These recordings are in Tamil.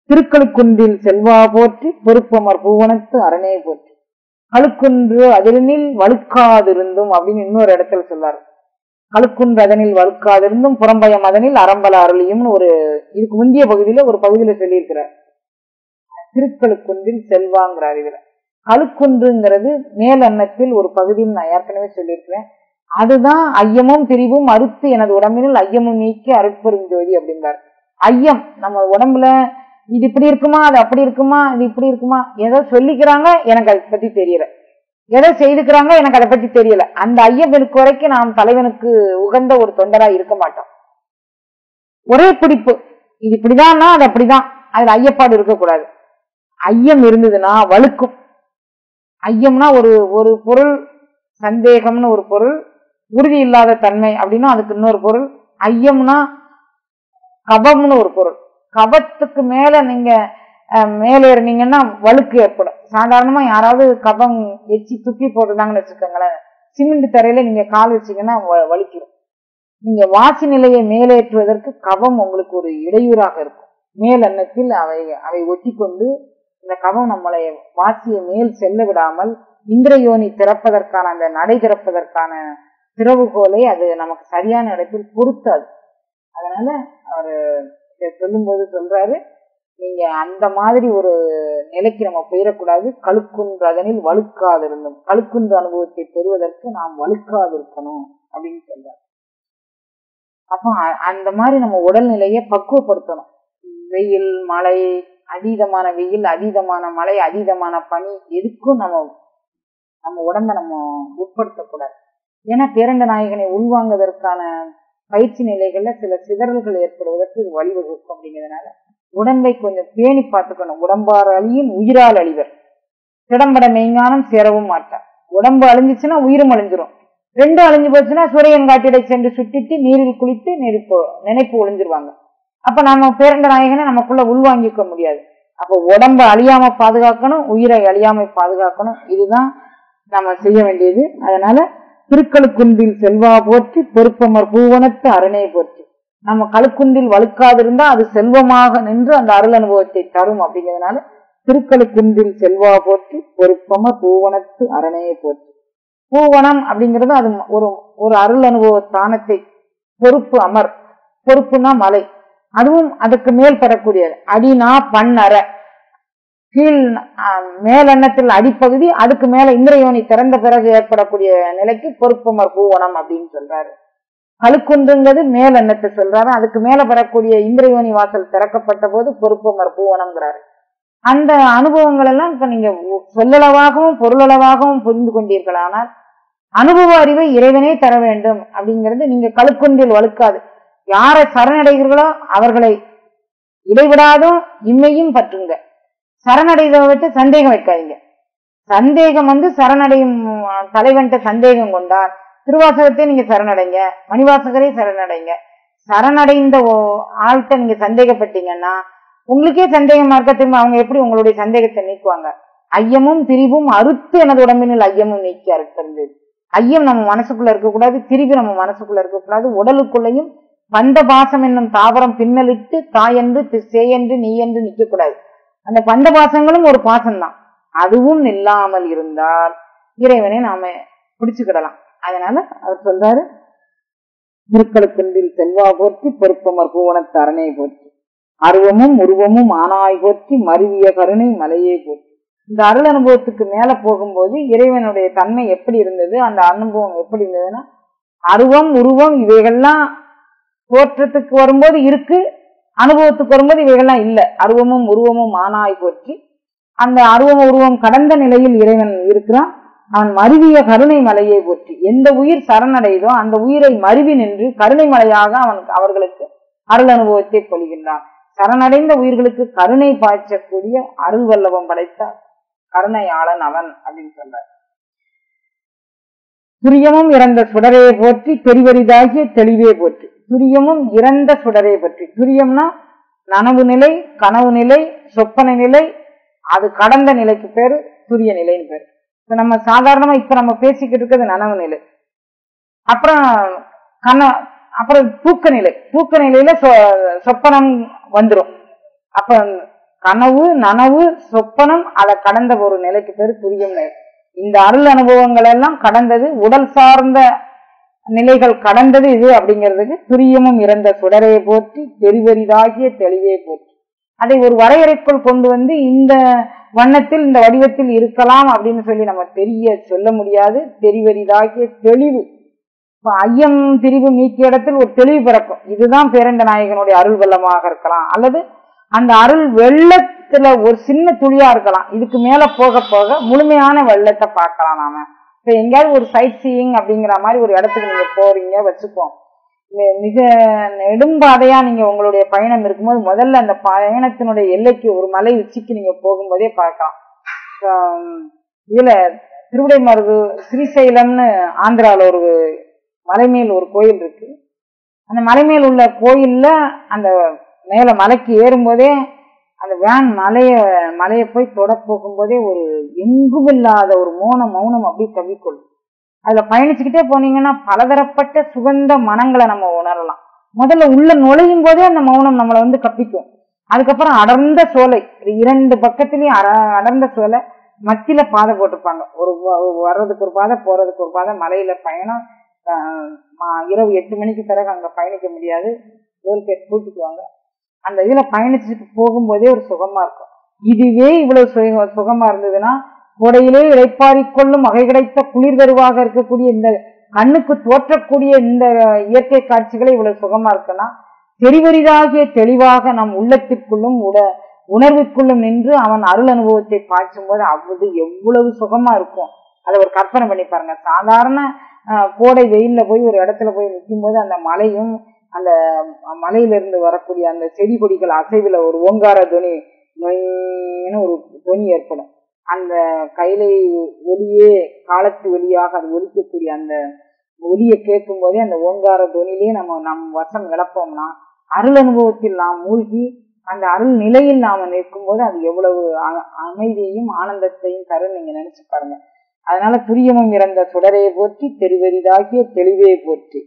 திருக்கழுக்குன்றில் செல்வா போற்றி பொறுப்பமர் பூவனத்து அரணே போற்றி. கழுக்குன்று அதனில் வழுக்காதிருந்தும் அப்படின்னு இன்னொரு இடத்துல சொல்லாரு. கழுக்குன்று அதனில் வழுக்காதிருந்தும் புறம்பயம் அதனில் அறம்பல அருளியும்னு ஒரு இதுக்கு முந்தைய பகுதியில ஒரு பகுதியில சொல்லியிருக்கிறார். திருக்கழுக்குன்றில் செல்வாங்கிறார். இதுல கழுக்குன்றுங்கிறது மேல் அன்னத்தில் ஒரு பகுதின்னு நான் ஏற்கனவே சொல்லியிருக்கிறேன். அதுதான் ஐயமும் பிரிவும் அறுத்து எனது உடம்பினுள் ஐயமும் நீக்கி அருட்பெருஞ்சோதி அப்படின்றார். ஐயம் நம்ம உடம்புல இது இப்படி இருக்குமா, அது அப்படி இருக்குமா, இது இப்படி இருக்குமா, ஏதோ சொல்லிக்கிறாங்க, எனக்கு அதை பத்தி தெரியல, ஏதோ செய்துக்கிறாங்க, எனக்கு அதை பத்தி தெரியல. அந்த ஐயம் இருக்கு வரைக்கும் நாம் தலைவனுக்கு உகந்த ஒரு தொண்டரா இருக்க மாட்டோம். ஒரே பிடிப்பு, இது இப்படிதான், அது அப்படிதான், அதுல ஐயப்பாடு இருக்கக்கூடாது. ஐயம் இருந்ததுன்னா வழுக்கும். ஐயம்னா ஒரு பொருள், சந்தேகம்னு ஒரு பொருள், உறுதி இல்லாத தன்மை அப்படின்னா அதுக்கு இன்னொரு பொருள். ஐயம்னா கபம்னு ஒரு பொருள். கபத்துக்கு மேல நீங்க மேலேறினீங்கன்னா வழுக்கு ஏற்படும். சாதாரணமா யாராவது கபம் எச்சி துப்பி போட்டுருந்தாங்கன்னு வச்சுக்கோங்களேன், சிமெண்ட் தரையில நீங்க கால் வச்சீங்கன்னா வலிக்கிறோம். நீங்க வாசி நிலையை மேலேற்றுவதற்கு கபம் உங்களுக்கு ஒரு இடையூறாக இருக்கும். மேல் அன்னத்தில் அவை ஒட்டி கொண்டு இந்த கபம் நம்மளை வாசியை மேல் செல்ல விடாமல் இந்திரயோனி திறப்பதற்கான அந்த நடை திறப்பதற்கான திறவுகோலை அது நமக்கு சரியான இடத்தில் பொருத்தாது. அதனால அவரு சொல்லும்போது சொல்றாரு, நீங்க அந்த மாதிரி ஒரு நிலைக்கு நம்ம போயிடக்கூடாது. கழுக்குன்று அதனில் வழுக்காது இருந்தோம், கழுக்குன்று அனுபவத்தை பெறுவதற்கு நாம் வழுக்காது இருக்கணும் அப்படின்னு சொல்றாரு. அப்போ அந்த மாதிரி நம்ம உடல்நிலையை பக்குவப்படுத்தணும். வெயில், மழை, அதீதமான வெயில், அதீதமான மழை, அதீதமான பனி, எதுக்கும் நம்ம உடம்ப நம்ம உட்படுத்தக்கூடாது. ஏன்னா பேரண்ட நாயகனை உள்வாங்குவதற்கான பயிற்சி நிலைகள்ல சில சிதறல்கள் ஏற்படுவதற்கு இது வழிவகுக்கும். அப்படிங்கிறதுனால உடம்பை கொஞ்சம் பேணி பார்த்துக்கணும். உடம்பார் அழியின் உயிரால் அழிவர், திடம்பட மெய்ஞானம் சேரவும் மாட்டார். உடம்பு அழிஞ்சிச்சுன்னா உயிரும் அழிஞ்சிரும். ரெண்டும் அழிஞ்சு போச்சுன்னா சூரியன் காட்டிடை சென்று சுட்டிட்டு நீரில் குளித்து நினைப்பு ஒழிஞ்சிருவாங்க. அப்ப நம்ம பேரண்ட நாயகனை நமக்குள்ள உள்வாங்கிக்க முடியாது. அப்ப உடம்ப அழியாம பாதுகாக்கணும், உயிரை அழியாம பாதுகாக்கணும். இதுதான் நம்ம செய்ய வேண்டியது. அதனால திருக்கழுக்குன்றில் செல்வா போற்றி பொறுப்பமர் பூவனத்து அரணே போற்றி. நம்ம கழுக்குன்றில் வழுக்காதிருந்தா அது செல்வமாக நின்று அந்த அருள் அனுபவத்தை தரும். அப்படிங்கிறதுனால திருக்கழுக்குன்றில் செல்வா போற்றி பொறுப்பமர் பூவனத்து அரணே போற்றி. பூவனம் அப்படிங்கிறது அது ஒரு அருள் அனுபவ ஸ்தானத்தை, பொறுப்பு அமர், பொறுப்புனா மலை, அதுவும் அதுக்கு மேல் பெறக்கூடியது. அடினா பண்ணற, கீழ் மேலெண்ணத்தில் அடிப்பகுதி, அதுக்கு மேல இந்திரயோனி திறந்த பிறகு ஏற்படக்கூடிய நிலைக்கு பொறுப்பமர் பூவனம் அப்படின்னு சொல்றாரு. கழுக்குன்றுங்கிறது மேல் எண்ணத்தை சொல்றாரு. அதுக்கு மேல பெறக்கூடிய இந்திரயோனி வாசல் திறக்கப்பட்ட போது பொறுப்பமர் பூவனம்ங்கிறாரு. அந்த அனுபவங்கள் எல்லாம் இப்ப நீங்க சொல்லளவாகவும் பொருளளவாகவும் புரிந்து கொண்டீர்கள். ஆனால் அனுபவ அறிவை இறைவனே தர வேண்டும். அப்படிங்கிறது நீங்க கழுக்குன்றில் வழுக்காது. யாரை சரணடைகிறீர்களோ அவர்களை இடைவிடாதும் இம்மையும் பற்றுங்க. சரணடைவதை விட்டு சந்தேகம் வைக்காதீங்க. சந்தேகம் சரணடையும் தலைவன்கிட்ட சந்தேகம் கொண்டால் திருவாசகத்தை நீங்க சரணடைங்க, மணிவாசகரை சரணடைங்க. சரணடைந்த ஆள்கிட்ட நீங்க சந்தேகப்பட்டீங்கன்னா உங்களுக்கே சந்தேகமா இருக்க, திரும்ப அவங்க எப்படி உங்களுடைய சந்தேகத்தை நீக்குவாங்க? ஐயமும் திரிவும் அறுத்து எனது உடம்பினில் ஐயமும் நீக்கி அறுத்தது. ஐயம் நம்ம மனசுக்குள்ள இருக்கக்கூடாது, திரிவு நம்ம மனசுக்குள்ள இருக்கக்கூடாது. உடலுக்குள்ளையும் பந்த பாசம் என்னும் தாவரம் பின்னலிட்டு தாயென்று சேயென்று நீ என்று நிக்க கூடாது. அந்த பந்த பாசங்களும் ஒரு பாசம்தான். அதுவும் இல்லாமல் இருந்தால் இறைவனை நாம பிடிச்சுக்கிடலாம். அதனால அவர் சொல்றாரு, திருக்கழுக்குன்றில் செல்வா போற்றி பொறுப்பமர் பூவனத்து அரணே போற்றி. அருவமும் உருவமும் ஆனாய் போற்றி மருவிய கருணை மலையே போற்றி. இந்த அருள் அனுபவத்துக்கு மேல போகும்போது இறைவனுடைய தன்மை எப்படி இருந்தது, அந்த அனுபவம் எப்படி இருந்ததுன்னா, அருவம் உருவம் இவைகள்லாம் தோற்றத்துக்கு வரும்போது இருக்கு, அனுபவத்துக்கு வரும்போது இவைகள்லாம் இல்ல. அருவமும் உருவமும் ஆனாய் போற்றி. அந்த அருவம் உருவம் கடந்த நிலையில் இறைவன் இருக்கிறான். அவன் மருவிய கருணை மலையை போற்றி. எந்த உயிர் சரணடைதோ அந்த உயிரை மருவி நின்று கருணை மலையாக அவர்களுக்கு அருள் அனுபவத்தை பொழிகின்றான். சரணடைந்த உயிர்களுக்கு கருணை பாய்ச்சக்கூடிய அருள் வல்லபம் படைத்த கருணையாளன் அவன் அப்படின்னு சொல்றார். துரியமும் இறந்த சுடரே போற்றி தெரிவரிதாகிய தெளிவே போற்றி. துரியமும் இறந்த சுடரே பற்றி. துரியம்னா நனவு நிலை, கனவு நிலை, சொப்பன நிலை, அது கடந்த நிலைக்கு பேரு துரிய நிலைன்னு பேரு. இப்ப நம்ம சாதாரணமா இப்ப நம்ம பேசிக்கிட்டு இருக்கிறது நனவு நிலை. அப்புறம் தூக்க நிலை. தூக்க நிலையில சொப்பனம் வந்துடும். அப்ப கனவு, நனவு, சொப்பனம், அதை கடந்த ஒரு நிலைக்கு பேரு துரியம் நிலை. இந்த அருள் அனுபவங்கள் எல்லாம் கடந்தது, உடல் சார்ந்த நிலைகள் கடந்தது இது அப்படிங்கிறதுக்கு துரியமும் இறந்த சுடரே போற்றி பெரிவரிதாகிய தெளிவே போற்றி. அதை ஒரு வரையறைக்குள் கொண்டு வந்து இந்த வண்ணத்தில் இந்த வடிவத்தில் இருக்கலாம் அப்படின்னு சொல்லி நம்ம சொல்ல முடியாது. தெரிவரிதாகிய தெளிவு, ஐயம் திரிவு நீக்கிய இடத்தில் ஒரு தெளிவு பிறக்கும். இதுதான் பேரண்ட நாயகனுடைய அருள் வெள்ளமாக இருக்கலாம், அல்லது அந்த அருள் வெள்ளத்துல ஒரு சின்ன துளியா இருக்கலாம். இதுக்கு மேல போக போக முழுமையான வெள்ளத்தை பார்க்கலாம். நாம இப்ப எங்கேயாவது ஒரு சைட் சீயிங் அப்படிங்கிற மாதிரி ஒரு இடத்துக்கு நீங்க போறீங்க வச்சுப்போம், மிக நெடும்பாதையா நீங்க உங்களுடைய பயணம் இருக்கும்போது முதல்ல அந்த பயணத்தினுடைய எல்லைக்கு ஒரு மலை உச்சிக்கு நீங்க போகும்போதே பார்க்கலாம். இதுல திருவிடைமருது ஸ்ரீசைலம்னு ஆந்திரால ஒரு மலைமேல் ஒரு கோயில் இருக்கு. அந்த மலைமேல் உள்ள கோயில்ல அந்த மேல மலைக்கு ஏறும்போதே அந்த வேன் மலையை போய் தொட போகும்போதே ஒரு எங்கும் இல்லாத ஒரு மௌனம் அப்படியே கவிக்கொள்ளும். அதுல பயணிச்சுக்கிட்டே போனீங்கன்னா பலதரப்பட்ட சுகந்த மனங்களை நம்ம உணரலாம். முதல்ல உள்ள நுழையும் போதே அந்த மௌனம் நம்மளை வந்து கப்பிக்கும். அதுக்கப்புறம் அடர்ந்த சோலை, இரண்டு பக்கத்திலயும் அடர்ந்த சோலை, மத்தியில பாதை போட்டிருப்பாங்க. ஒரு வர்றதுக்கு ஒரு பாதை, போறதுக்கு ஒரு பாதை. மலையில பயணம் இரவு 8 மணிக்கு பிறகு அங்க பயணிக்க முடியாது, டோல்கேட் கூட்டிக்குவாங்க. அந்த இதுல பயணிச்சுட்டு போகும்போதே ஒரு சுகமா இருக்கும். இதுவே இவ்வளவு சுகமா இருந்ததுன்னா கோடையிலே இளைப்பாறிக்கொள்ளும் வகை கிடைத்த குளிர் தருவாக இருக்கக்கூடிய இந்த கண்ணுக்கு தோற்றக்கூடிய இந்த இயற்கை காட்சிகளை இவ்வளவு சுகமா இருக்குன்னா, தெரிவரிதாகிய தெளிவாக நம் உள்ளத்திற்குள்ளும் உணர்வுக்குள்ளும் நின்று அவன் அருள் அனுபவத்தை பாய்ச்சும் போது அவ்வளவு எவ்வளவு சுகமா இருக்கும். அதை ஒரு கற்பனை பண்ணி பாருங்க. சாதாரண கோடை வெயில்ல போய் ஒரு இடத்துல போய் நிற்கும் போது அந்த மலையும் அந்த மலையிலிருந்து வரக்கூடிய அந்த செடி கொடிகள் அசைவுல ஒரு ஓங்கார துணி ஒரு துணி ஏற்படும். அந்த கைலை ஒளியே காலத்து ஒளியாக அது ஒலிக்கக்கூடிய அந்த ஒலியை கேட்கும் போதே அந்த ஓங்கார துணிலேயே நம் வசம் இழப்போம்னா, அருள் அனுபவத்தில் நாம் மூழ்கி அந்த அருள் நிலையில் நாம நிற்கும் போது அது எவ்வளவு அமைதியையும் ஆனந்தத்தையும் தரும் நீங்க நினைச்சு பாருங்க. அதனால துரியமும் இறந்த சுடரே போற்றி தெரிவரிதாகிய தெளிவே போற்றி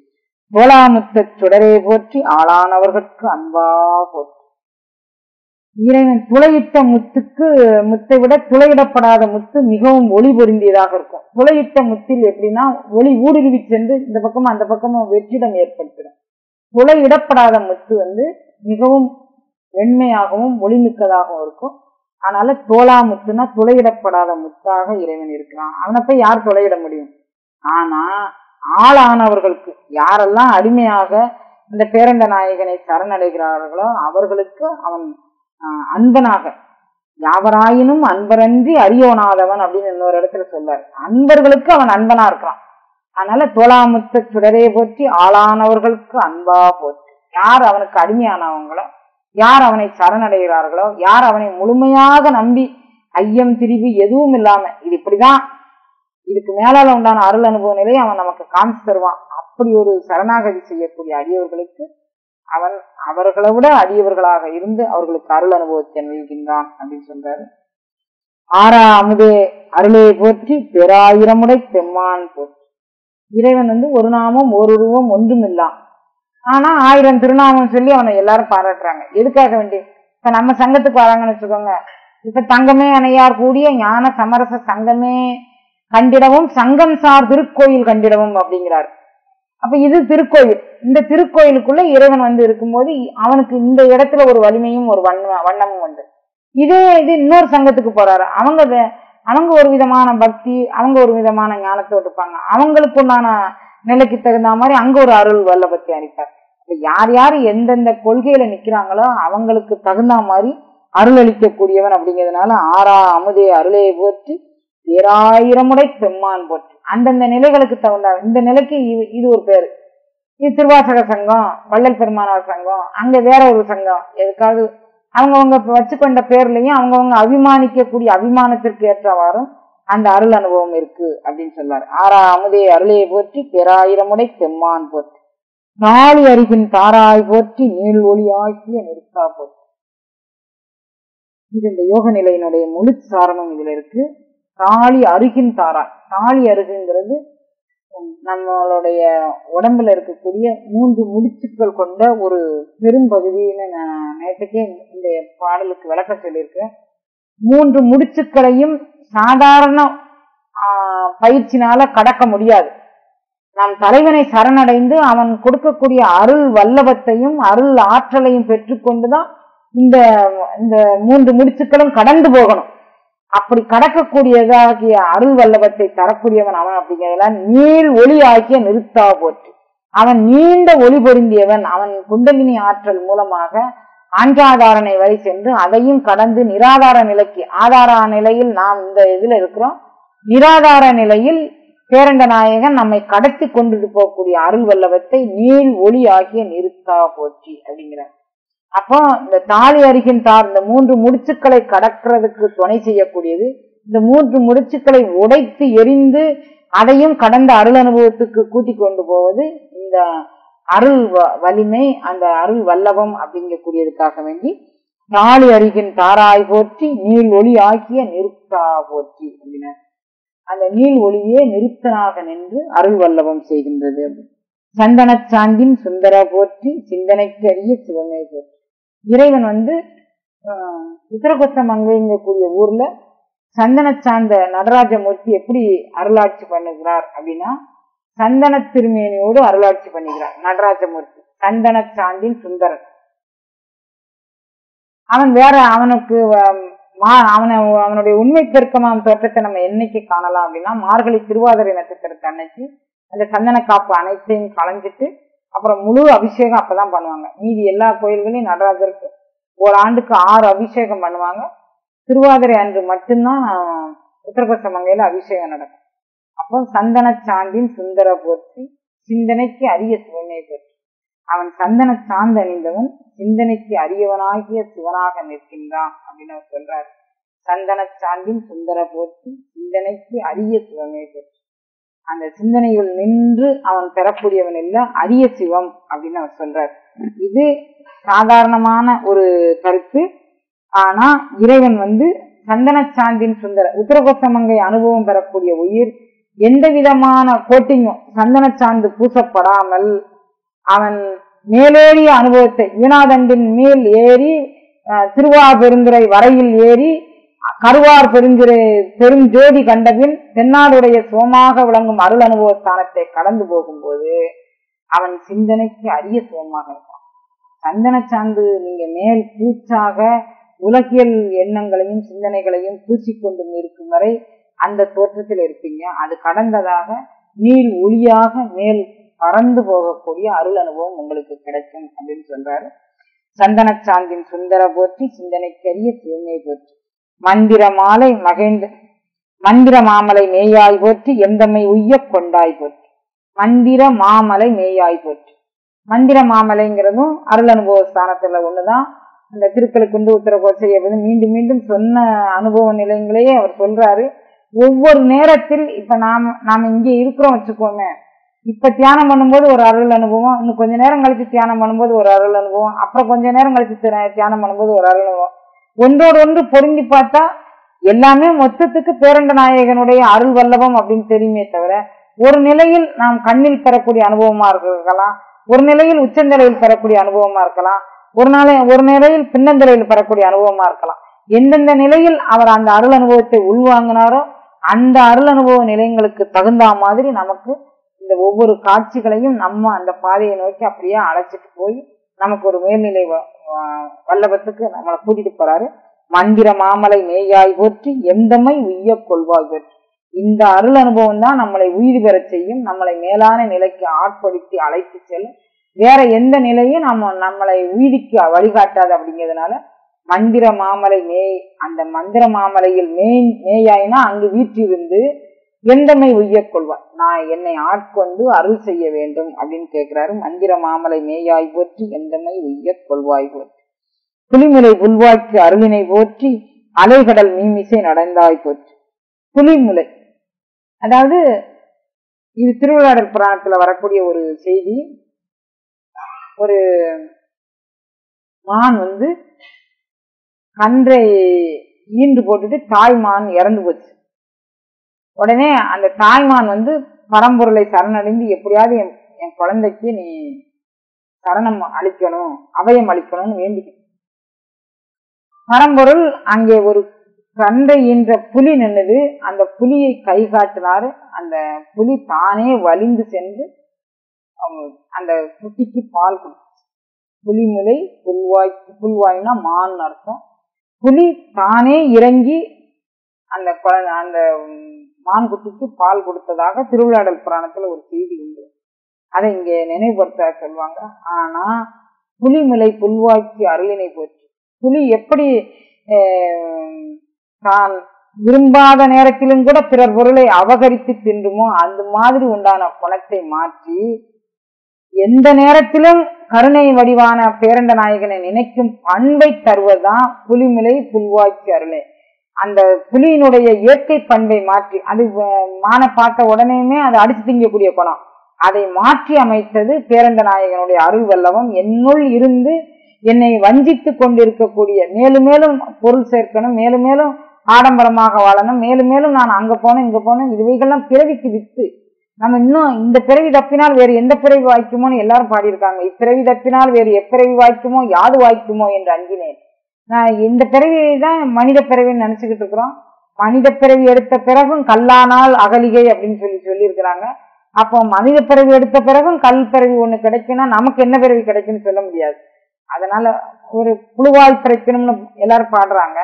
தோளாமுத்த சுடரே போற்றி ஆளானவர்களுக்கு அன்பா போற்றி. இறைவன் துளையிட்ட முத்தை விட துளையிடப்படாத முத்து மிகவும் ஒளி பொருந்தியதாக இருக்கும். துளையிட்ட முத்தில் எப்படின்னா ஒளி ஊடுருவி சென்று இந்த பக்கமும் அந்த பக்கமும் வெற்றிடம் ஏற்படுத்திடும். துளையிடப்படாத முத்து வந்து மிகவும் வெண்மையாகவும் ஒளிமிக்கதாகவும் இருக்கும். அதனால தோளா முத்துனா துளையிடப்படாத முத்தாக இறைவன் இருக்கிறான். அவனை போய் யார் துளையிட முடியும்? ஆனா ஆளானவர்களுக்கு, யாரெல்லாம் அடிமையாக இந்த பேரண்ட நாயகனை சரணடைகிறார்களோ அவர்களுக்கு அவன் அன்பனாக, யாவராயினும் அன்பரன்றி அறியோனாதவன் அப்படின்னு இன்னொரு இடத்துல சொல்றாரு. அன்பர்களுக்கு அவன் அன்பனா இருக்கிறான். அதனால தோளாமுத்த சுடரே போற்றி ஆளானவர்களுக்கு அன்பா போற்றி. யார் அவனுக்கு அடிமையானவங்களோ, யார் அவனை சரணடைகிறார்களோ, யார் அவனை முழுமையாக நம்பி ஐயம் திரிவு எதுவும் இல்லாம இது இப்படிதான், இதுக்கு மேலால உண்டான அருள் அனுபவ நிலையை அவன் நமக்கு காமிச்சு தருவான். அப்படி ஒரு சரணாகதி செய்யக்கூடிய அடியவர்களுக்கு அவன் அவர்களை விட அடியவர்களாக இருந்து அவர்களுக்கு அருள் அனுபவத்தை நல்கின்றான் அப்படின்னு சொல்றாரு. ஆறா அமுதே அருளை போற்றி பெராயிரமுடை பெம்மான் போற்றி. இறைவன் வந்து ஒரு நாமம் ஒரு உருவம் ஒன்றும் இல்லாம், ஆனா 1000 திருநாமம் சொல்லி அவனை எல்லாரும் பாராட்டுறாங்க. எதுக்காக வேண்டி? இப்ப நம்ம சங்கத்துக்கு வராங்கன்னு வச்சுக்கோங்க. இப்ப தங்கமே அணையார் கூடிய ஞான சமரச சங்கமே கண்டிடவும் சங்கம் சார் திருக்கோயில் கண்டிடவும் அப்படிங்கிறார். அப்ப இது திருக்கோயில். இந்த திருக்கோயிலுக்குள்ள இறைவன் வந்து இருக்கும்போது அவனுக்கு இந்த இடத்துல ஒரு வலிமையும் ஒரு வண்ணமும் உண்டு. இது இன்னொரு சங்கத்துக்கு போறாரு. அவங்க ஒரு விதமான பக்தி, அவங்க ஒரு விதமான ஞானத்தோடு இருப்பாங்க. அவங்களுக்கு உண்டான நிலைக்கு தகுந்த மாதிரி அங்க ஒரு அருள் வல்லபத்தை அளிப்பார். யார் யார் எந்தெந்த கொள்கையில நிக்கிறாங்களோ அவங்களுக்கு தகுந்த மாதிரி அருள் அளிக்கக்கூடியவன் அப்படிங்கிறதுனால ஆறா அமுதே அருளை போற்றி பேராயிரமுடை பெம்மான் போற்றி. அந்தந்த நிலைகளுக்கு தகுந்த இந்த நிலைக்கு இது ஒரு பேரு. இது திருவாசக சங்கம், வள்ளல் பெருமானார் சங்கம், அங்க வேற ஒரு சங்கம். எதுக்காவது அவங்கவுங்க வச்சுக்கொண்ட பேர்லயும் அவங்கவுங்க அபிமானிக்கக்கூடிய அபிமானத்திற்கு ஏற்றவாறும் அந்த அருள் அனுபவம் இருக்கு அப்படின்னு சொல்லாரு. ஆறா அமுதே அருளையை போற்றி பேராயிரமுடை பெம்மான் போற்றி நாளி அருகின் தாராய் போற்றி நீள் ஒளி ஆக்கிய நிறுத்தா போற்றி. இது இந்த யோக நிலையினுடைய முழு சாரமும் இதுல இருக்கு. தாளி அருகின் தாராய். தாளி அருகுங்கிறது நம்மளுடைய உடம்புல இருக்கக்கூடிய 3 முடிச்சுக்கள் கொண்ட ஒரு பெரும்பகுதின்னு நான் நேற்றுக்கே இந்த பாடலுக்கு விளக்கம் சொல்லியிருக்கேன். 3 முடிச்சுக்களையும் சாதாரண பயிற்சினால கடக்க முடியாது. நாம் தலைவனை சரணடைந்து அவன் கொடுக்கக்கூடிய அருள் வல்லபத்தையும் அருள் ஆற்றலையும் பெற்றுக்கொண்டுதான் இந்த 3 முடிச்சுக்களும் கடந்து போகணும். அப்படி கடக்கக்கூடியதாகிய அருள் வல்லபத்தை தரக்கூடியவன் அவன். அப்படிங்கிறதெல்லாம் நீள் ஒளி ஆகிய நிறுத்தா போற்றி. அவன் நீண்ட ஒளி பொருந்தியவன். அவன் குண்டலினி ஆற்றல் மூலமாக ஆஞ்சாதாரணை வரை சென்று அதையும் கடந்து நிராதார நிலைக்கு, ஆதார நிலையில் நாம் இந்த இதுல இருக்கிறோம், நிராதார நிலையில் பேரண்ட நாயகன் நம்மை கடத்தி கொண்டுட்டு போகக்கூடிய அருள் வல்லபத்தை நீள் ஒளி ஆகிய நிறுத்தா போற்றி அப்படிங்கிறார். அப்போ இந்த தாலி அருகின் தார் இந்த 3 முடிச்சுக்களை கடக்கிறதுக்கு துணை செய்யக்கூடியது. இந்த 3 முடிச்சுக்களை உடைத்து எரிந்து அதையும் கடந்த அருள் அனுபவத்துக்கு கூட்டி கொண்டு போவது இந்த அருள் வலிமை, அந்த அருள் வல்லபம் அப்படிங்கக்கூடியதுக்காக வேண்டி தாலி அருகின் தாராய் போற்றி நீள் ஒளி ஆகிய நிறுத்தா போற்றி அப்படின்னா அந்த நீள் ஒளியே நிறுத்தனாக நின்று அருள் வல்லபம் செய்கின்றது. சந்தன சாந்தின் சுந்தர போற்றி சிந்தனைக்கு அறிய சிவமே போற்றி. இறைவன் உத்தரகோச மங்கைங்கக்கூடிய ஊர்ல சந்தன சார்ந்த நடராஜமூர்த்தி எப்படி அருளாட்சி பண்ணுகிறார் அப்படின்னா, சந்தன திருமேனியோடு அருளாட்சி பண்ணுகிறார் நடராஜமூர்த்தி. சந்தன சாந்தின் சுந்தரன் அவன் வேற. அவனுக்கு அவனுடைய உண்மை பெருக்கமாம் தோற்றத்தை நம்ம என்னைக்கு காணலாம் அப்படின்னா, மார்கழி திருவாதிரை நட்சத்திரத்து அன்னைக்கு அந்த சந்தன காப்பு அனைத்தையும் களைஞ்சிட்டு அப்புறம் முழு அபிஷேகம் அப்பதான் பண்ணுவாங்க. மீதி எல்லா கோயில்களையும் நடராஜருக்கு ஒரு ஆண்டுக்கு 6 அபிஷேகம் பண்ணுவாங்க. திருவாதிரை அன்று மட்டும்தான் உத்தரகோச மங்கையில அபிஷேகம் நடக்கும். அப்போ சந்தன சாந்தின் சுந்தர போற்றி சிந்தனைக்கு அரிய சிவமே போற்றி. அவன் சந்தன சாந்து அணிந்தவன், சிந்தனைக்கு அரியவனாகிய சிவனாக நிற்கின்றான் அப்படின்னு அவர் சொல்றாரு. சந்தன சாந்தின் சுந்தர போற்றி சிந்தனைக்கு அரிய சிவமே போற்றி. அந்த சிந்தனையில் நின்று அவன் பெறக்கூடியவன் இல்ல, அரிய சிவம் அப்படின்னு அவர் சொல்றார். இது சாதாரணமான ஒரு கருத்து. ஆனா இறைவன் சந்தன சாந்தின் சுந்தர உத்தரகோச மங்கை அனுபவம் பெறக்கூடிய உயிர் எந்த விதமான கோட்டிங்கும் சந்தன சாந்து பூசப்படாமல் அவன் மேலேறிய அனுபவத்தை வீணாதண்டின் மேல் ஏறி திருவாபெருந்துறை வரையில் ஏறி கருவார் பெருஞ்சோதி கண்டபின் தென்னாடுடைய சுகமாக விளங்கும் அருள் அனுபவ ஸ்தானத்தை கடந்து போகும்போது அவன் சிந்தனைக்கு அரிய சுகமாக இருப்பான். சந்தன சாந்து நீங்க மேல் பூச்சாக உலகியல் எண்ணங்களையும் சிந்தனைகளையும் பூச்சிக்கொண்டு இருக்கும் வரை அந்த தோற்றத்தில் இருப்பீங்க. அது கடந்ததாக நீர் ஒளியாக மேல் பறந்து போகக்கூடிய அருள் அனுபவம் உங்களுக்கு கிடைக்கும் அப்படின்னு சொல்றாரு. சந்தன சாந்தின் சுந்தர போற்றி சிந்தனைக்கரிய சிவமே போற்றி. மந்திர மாலை மகேந்திர மந்திர மாமலை மேயாய் போற்றி எந்தம்மை உய்ய கொண்டாய் போற்றி. மந்திர மாமலை மேயாய் போற்றி. மந்திர மாமலைங்கிறதும் அருள் அனுபவ ஸ்தானத்துல ஒண்ணுதான். அந்த திருக்களுக்கு உத்தரகோசையை மீண்டும் மீண்டும் சொன்ன அனுபவ நிலையங்களையே அவர் சொல்றாரு. ஒவ்வொரு நேரத்தில் இப்ப நாம இங்கே இருக்கிறோம் வச்சுக்கோமே, இப்ப தியானம் பண்ணும்போது ஒரு அருள் அனுபவம், இன்னும் கொஞ்ச நேரம் கழிச்சு தியானம் பண்ணும்போது ஒரு அருள் அனுபவம், அப்புறம் கொஞ்ச நேரம் கழிச்சு தியானம் பண்ணும்போது ஒரு அருள் அனுபவம். ஒன்றோடு ஒன்று பொருந்தி பார்த்தா எல்லாமே மொத்தத்துக்கு பேரண்ட நாயகனுடைய அருள் வல்லபம் அப்படின்னு தெரியுமே தவிர, ஒரு நிலையில் நாம் கண்ணில் பெறக்கூடிய அனுபவமா இருக்கலாம், ஒரு நிலையில் உச்சந்தலையில் பெறக்கூடிய அனுபவமா இருக்கலாம், ஒரு நிலையில் பின்னந்தலையில் பெறக்கூடிய அனுபவமா இருக்கலாம். எந்தெந்த நிலையில் அவர் அந்த அருள் அனுபவத்தை உள்வாங்கினாரோ அந்த அருள் அனுபவ நிலையங்களுக்கு தகுந்த மாதிரி நமக்கு இந்த ஒவ்வொரு காட்சிகளையும் நம்ம அந்த பாதையை நோக்கி அப்படியே அழைச்சிட்டு போய் நமக்கு ஒரு மேல்நிலை வல்லபத்துக்கு நம்மளை கூட்டிட்டு போறாரு. மந்திர மாமலை மேயாய் போற்றி எந்தம்மை உய்ய கொள்வாய் போற்றி. இந்த அருள் அனுபவம் தான் நம்மளை உயிர் பெற செய்யும், நம்மளை மேலான நிலைக்கு ஆட்படுத்தி அழைத்து செல்லும். வேற எந்த நிலையும் நம்மளை உயிரிக்கு வழிகாட்டாது. அப்படிங்கிறதுனால மந்திர மாமலை அந்த மந்திர மாமலையில் மேயாயினா அங்கு வீற்றிருந்து எந்தமை உய்ய கொள்வாய், நான் என்னை ஆட்கொண்டு அருள் செய்ய வேண்டும் அப்படின்னு கேட்கிறாரு. மந்திர மாமலை மேயாய் போற்றி எந்தமை உய்ய கொள்வாய் போற்றி. புலிமுலை புல்வாய்க்கு அருளினை போற்றி அலைகடல் மீமிசை நடந்தாய் போற்றி. புலிமுலை அதாவது இது திருவிளையாடல் புராணத்துல வரக்கூடிய ஒரு செய்தி. ஒரு மான் கன்றை ஈன்று போட்டுட்டு தாய்மான் இறந்து போச்சு. உடனே அந்த தாய்மான் பரம்பொருளை சரணடைந்து எப்படியாவது என் குழந்தைக்கு நீ சரணம் அளிக்கணும், அபயம் அளிக்கணும்னு வேண்டிக்க. பரம்பொருள் அங்கே ஒரு கன்றை என்ற புலி நின்னுது. அந்த புலியை கை காட்டினாரு. அந்த புலி தானே வலிந்து சென்று அந்த குட்டிக்கு பால் கொடுத்துச்சு. புலிமுலை புல்வாய்னா மான் அர்த்தம். புலி தானே இறங்கி அந்த மான் குட்டிக்கு பால் கொடுத்ததாக திருவிளையாடல் புராணத்துல ஒரு செய்தி உண்டு. அதை இங்க நினைவுபடுத்த சொல்லுவாங்க. ஆனா புலிமுலை புல்வாய்க்கு அருளினை போச்சு. புலி எப்படி தான் விரும்பாத நேரத்திலும் கூட பிறர் பொருளை அபகரித்து தின்றுமோ அந்த மாதிரி உண்டான குணத்தை மாற்றி எந்த நேரத்திலும் கருணை வடிவான பேரண்ட நாயகனை நினைக்கும் பண்பை தருவதுதான் புலிமுலை புல்வாய்க்கு அருளை. அந்த புலியினுடைய இயற்கை பண்பை மாற்றி, அது மான பார்த்த உடனேயுமே அதை அடிச்சு திங்கக்கூடிய குணம், அதை மாற்றி அமைத்தது பேரண்ட நாயகனுடைய அருள் வல்லவம். என்னுள் இருந்து என்னை வஞ்சித்து கொண்டிருக்கக்கூடிய, மேலும் மேலும் பொருள் சேர்க்கணும், மேலும் மேலும் ஆடம்பரமாக வாழணும், மேலும் மேலும் நான் அங்க போனேன் இங்க போனேன், இதுவைகள்லாம் பிறவிக்கு வித்து. நம்ம இன்னும் இந்த பிறவி தப்பினால் வேறு எந்த பிறவி வாய்க்குமோன்னு எல்லாரும் பாடியிருக்காங்க. இப்பிறவி தப்பினால் வேறு எப்பிறவி வாய்க்குமோ யாது வாய்க்குமோ என்று அஞ்சினேன். நான் இந்த பிறவியை தான் மனித பிறவின்னு நினைச்சுக்கிட்டு இருக்கிறோம். மனித பிறவி எடுத்த பிறகும் கல்லானால் அகலிகை அப்படின்னு சொல்லியிருக்கிறாங்க. அப்போ மனித பிறவி எடுத்த பிறகும் கல் பிறவி ஒண்ணு கிடைக்குன்னா நமக்கு என்ன பிறவி கிடைக்குன்னு சொல்ல முடியாது. அதனால ஒரு புழுவாய் பிறக்கணும்னு எல்லாரும் பாடுறாங்க.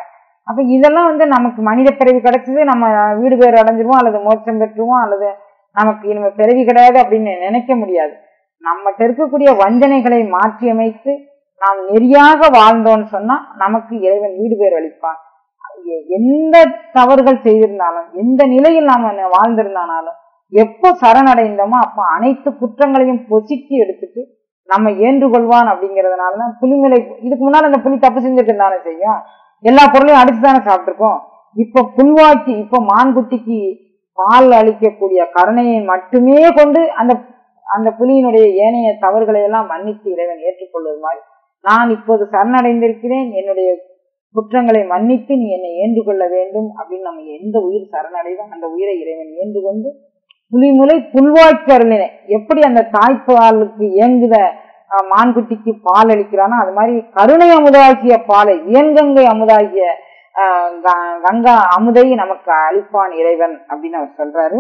அப்ப இதெல்லாம் நமக்கு மனித பிறவி கிடைச்சது, நம்ம வீடு பேர் அடைஞ்சிருவோம் அல்லது மோட்சம் பெற்றுவோம் அல்லது நமக்கு இனிமே பிறவி கிடையாது அப்படின்னு நினைக்க முடியாது. நம்மகிட்ட இருக்கக்கூடிய வஞ்சனைகளை மாற்றி அமைத்து நாம் நெறியாக வாழ்ந்தோன்னு சொன்னா நமக்கு இறைவன் வீடு பேர் அளிப்பான். எந்த தவறுகள் செய்திருந்தாலும், எந்த நிலையில் நாம வாழ்ந்திருந்தாலும், எப்போ சரணடைந்தோமோ அப்போ அனைத்து குற்றங்களையும் பொசுக்கி எடுத்துட்டு நம்ம ஏற்றுக்கொள்வான். அப்படிங்கறதுனாலதான் புலிமுலை, இதுக்கு முன்னால அந்த புலி தப்பு செஞ்சுட்டு தானே செய்யும், எல்லா பொருளையும் அடிச்சுதானே சாப்பிட்டுருக்கோம். இப்ப புல்வாய்க்கு, இப்ப மான்குட்டிக்கு பால் அளிக்கக்கூடிய கருணையை மட்டுமே கொண்டு அந்த புலியினுடைய ஏனைய தவறுகளை எல்லாம் மன்னித்து இறைவன் ஏற்றுக்கொள்வது மாதிரி, நான் இப்போது சரணடைந்திருக்கிறேன், என்னுடைய குற்றங்களை மன்னித்து நீ என்னை ஏற்றுக்கொள்ள வேண்டும் அப்படின்னு நம்ம எந்த உயிர் சரணடைதான் அந்த உயிரை இறைவன் ஏன்று கொண்டு புலிமுலை புல்வாய்க்கு அருளினை. எப்படி அந்த தாய்ப்பாலுக்கு இயங்குத மான்குட்டிக்கு பால் அளிக்கிறானோ அது மாதிரி கருணை அமுதாகிய பாலை, இயன்கங்கை அமுதாகிய கங்கா அமுதை நமக்கு அளிப்பான் இறைவன் அப்படின்னு அவர் சொல்றாரு.